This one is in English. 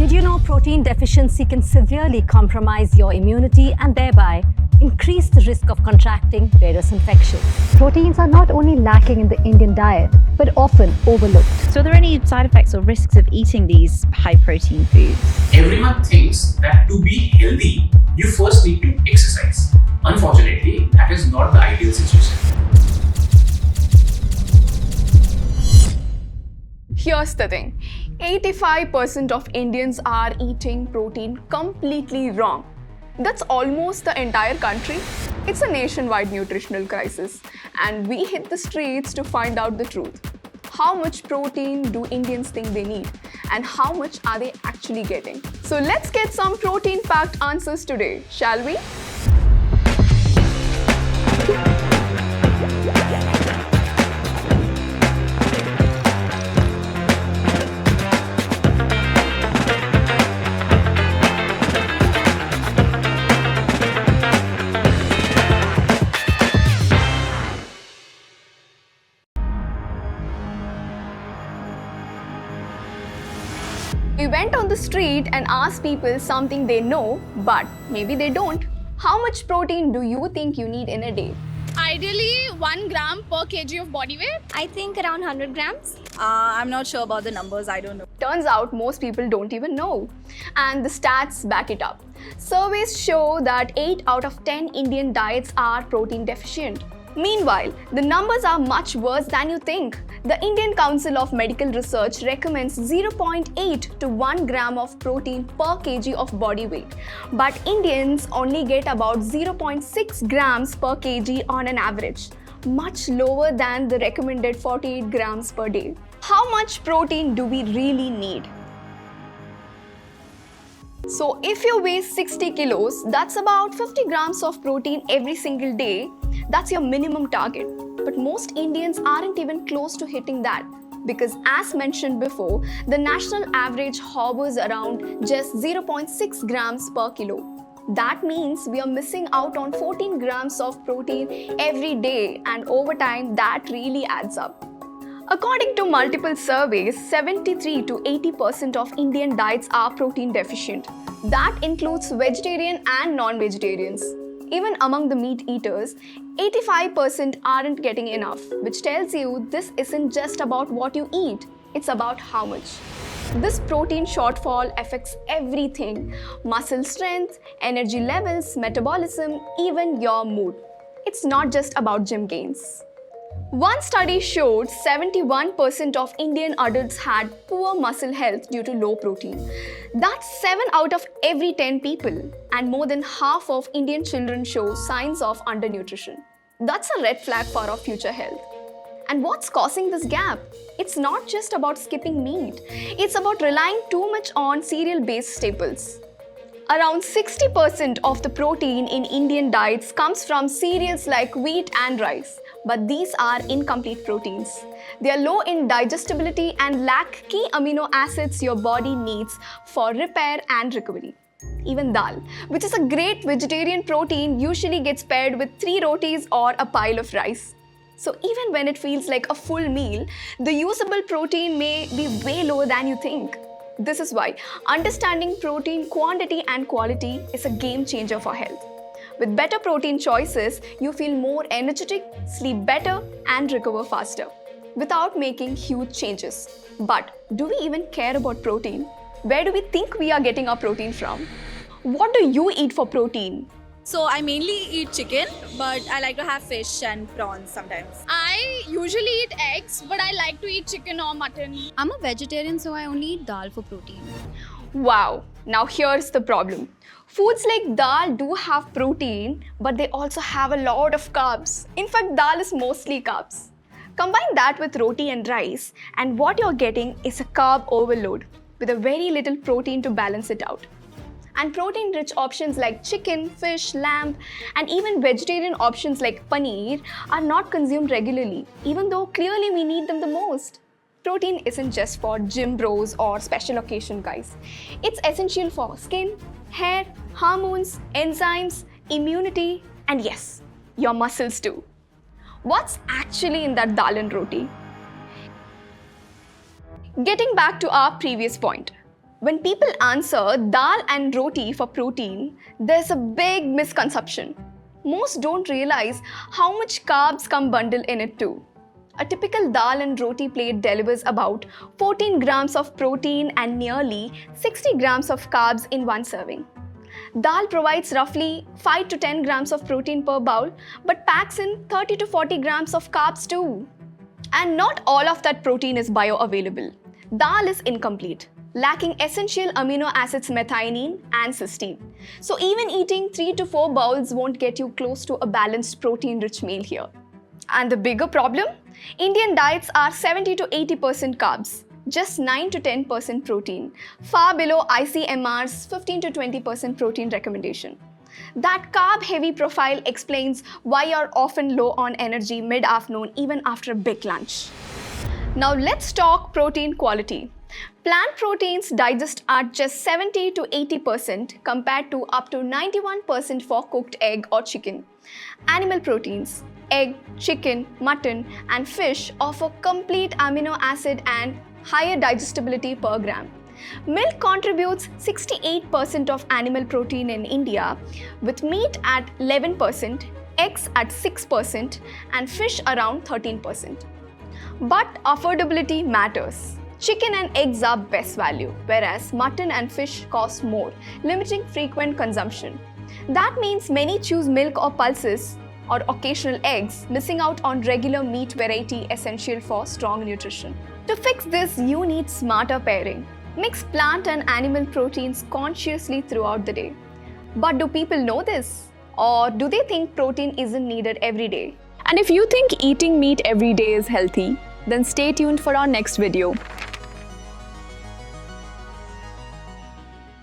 Did you know protein deficiency can severely compromise your immunity and thereby increase the risk of contracting various infections? Proteins are not only lacking in the Indian diet, but often overlooked. So are there any side effects or risks of eating these high-protein foods? Everyone thinks that to be healthy, you first need to exercise. Unfortunately, that is not the ideal situation. Here's the thing, 85% of Indians are eating protein completely wrong. That's almost the entire country. It's a nationwide nutritional crisis, and we hit the streets to find out the truth. How much protein do Indians think they need, and how much are they actually getting? So let's get some protein-packed answers today, shall we? We went on the street and asked people something they know, but maybe they don't. How much protein do you think you need in a day? Ideally, 1 gram per kg of body weight. I think around 100 grams. I'm not sure about the numbers, I don't know. Turns out most people don't even know. And the stats back it up. Surveys show that 8 out of 10 Indian diets are protein deficient. Meanwhile, the numbers are much worse than you think. The Indian Council of Medical Research recommends 0.8 to 1 gram of protein per kg of body weight. But Indians only get about 0.6 grams per kg on an average, much lower than the recommended 48 grams per day. How much protein do we really need? So if you weigh 60 kilos, that's about 50 grams of protein every single day. That's your minimum target. But most Indians aren't even close to hitting that, because as mentioned before, the national average hovers around just 0.6 grams per kilo. That means we are missing out on 14 grams of protein every day, and over time that really adds up. According to multiple surveys, 73 to 80% of Indian diets are protein deficient. That includes vegetarian and non-vegetarians. Even among the meat eaters, 85% aren't getting enough, which tells you this isn't just about what you eat, it's about how much. This protein shortfall affects everything: muscle strength, energy levels, metabolism, even your mood. It's not just about gym gains. One study showed 71% of Indian adults had poor muscle health due to low protein. That's 7 out of every 10 people, and more than half of Indian children show signs of undernutrition. That's a red flag for our future health. And what's causing this gap? It's not just about skipping meat. It's about relying too much on cereal-based staples. Around 60% of the protein in Indian diets comes from cereals like wheat and rice, but these are incomplete proteins. They are low in digestibility and lack key amino acids your body needs for repair and recovery. Even dal, which is a great vegetarian protein, usually gets paired with 3 rotis or a pile of rice. So even when it feels like a full meal, the usable protein may be way lower than you think. This is why understanding protein quantity and quality is a game changer for health. With better protein choices, you feel more energetic, sleep better, and recover faster without making huge changes. But do we even care about protein? Where do we think we are getting our protein from? What do you eat for protein? So I mainly eat chicken, but I like to have fish and prawns sometimes. I usually eat eggs, but I like to eat chicken or mutton. I'm a vegetarian, so I only eat dal for protein. Wow, now here's the problem. Foods like dal do have protein, but they also have a lot of carbs. In fact, dal is mostly carbs. Combine that with roti and rice, and what you're getting is a carb overload with a very little protein to balance it out. And protein-rich options like chicken, fish, lamb, and even vegetarian options like paneer are not consumed regularly, even though clearly we need them the most. Protein isn't just for gym bros or special occasion guys. It's essential for skin, hair, hormones, enzymes, immunity, and yes, your muscles too. What's actually in that dal and roti? Getting back to our previous point, When people answer dal and roti for protein, there's a big misconception. Most don't realize how much carbs come bundled in it too. A typical dal and roti plate delivers about 14 grams of protein and nearly 60 grams of carbs in one serving. Dal provides roughly 5 to 10 grams of protein per bowl, but packs in 30 to 40 grams of carbs too. And not all of that protein is bioavailable. Dal is incomplete, lacking essential amino acids methionine and cysteine. So even eating 3 to 4 bowls won't get you close to a balanced protein-rich meal here. And the bigger problem? Indian diets are 70 to 80% carbs, just 9 to 10% protein, far below ICMR's 15 to 20% protein recommendation. That carb-heavy profile explains why you're often low on energy mid-afternoon even after a big lunch. Now let's talk protein quality. Plant proteins digest at just 70 to 80% compared to up to 91% for cooked egg or chicken. Animal proteins, egg, chicken, mutton, and fish offer complete amino acid and higher digestibility per gram. Milk contributes 68% of animal protein in India, with meat at 11%, eggs at 6%, and fish around 13%. But affordability matters. Chicken and eggs are best value, whereas mutton and fish cost more, limiting frequent consumption. That means many choose milk or pulses or occasional eggs, missing out on regular meat variety essential for strong nutrition. To fix this, you need smarter pairing. Mix plant and animal proteins consciously throughout the day. But do people know this? Or do they think protein isn't needed every day? And if you think eating meat every day is healthy, then stay tuned for our next video.